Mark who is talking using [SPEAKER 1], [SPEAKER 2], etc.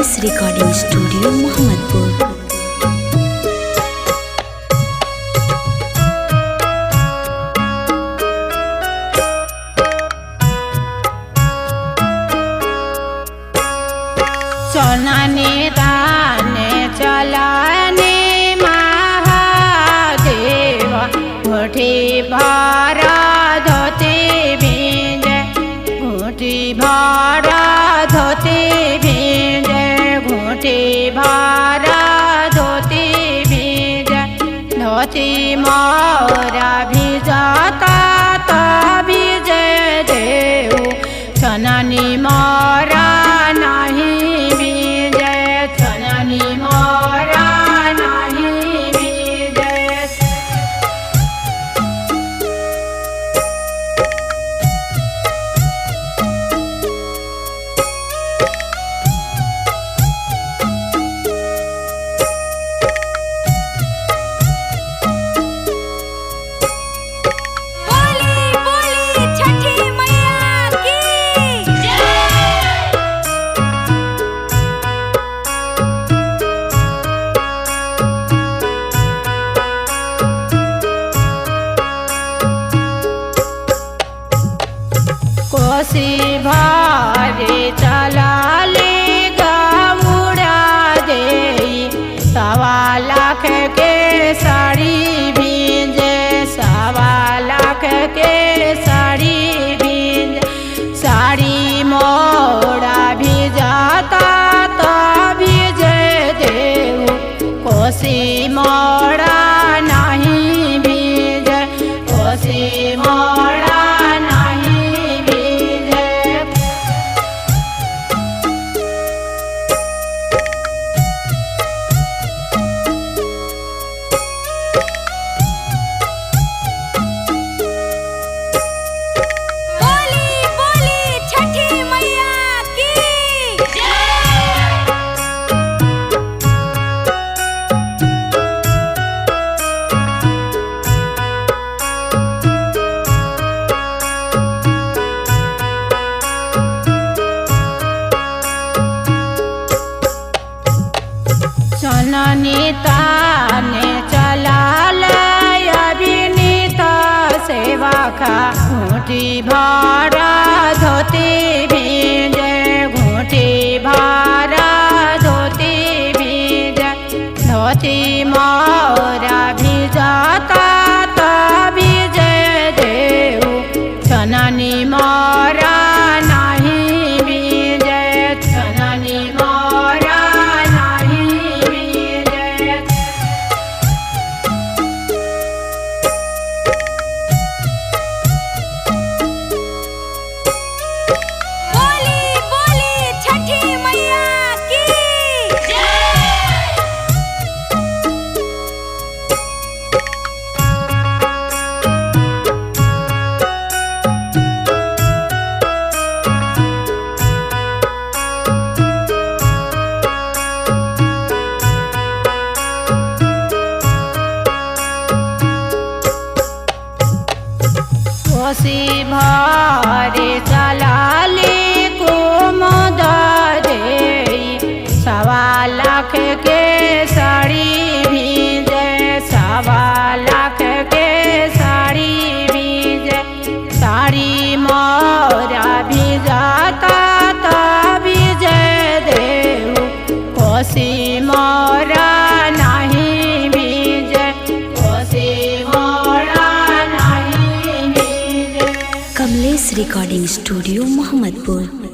[SPEAKER 1] Kamlesh recording studio Mohammadpur.
[SPEAKER 2] सोनानी दाने चलाने महादेव घुटी भरा धोती भींजे घुटी भरा धोती भींजे घुटी भरा धोती भींजे धोती मोरा भिजाता तो भिजे देव सोनानी मोरा कोसी भारे चलाले गौड़ा दे 1.25 लाख के साड़ी भींजे 1.25 लाख के साड़ी भींजे साड़ी मोड़ा भिजाता तो भिजे देव कोसी मोड़ा नहीं भीजे कोसी मोड़ा सोनानी ताने चलाल अभिनीता सेवा का घुटी भरा धोती भींजे घुटी भरा धोती भींजे धोती मोरा भिजाता तो भिजे देव सोनानी मोरा नहीं भीजे सोनानी मोरा कोसी भारे चलाले कुमुद दे 1.25 लाख के साड़ी भींजे 1.25 लाख के साड़ी भींजे साड़ी मोरा भिजाता तो भिजे देव कोसी मोरा नहीं भीजे कोसी मोरा
[SPEAKER 1] कमलेश रिकॉर्डिंग स्टूडियो मोहम्मदपुर।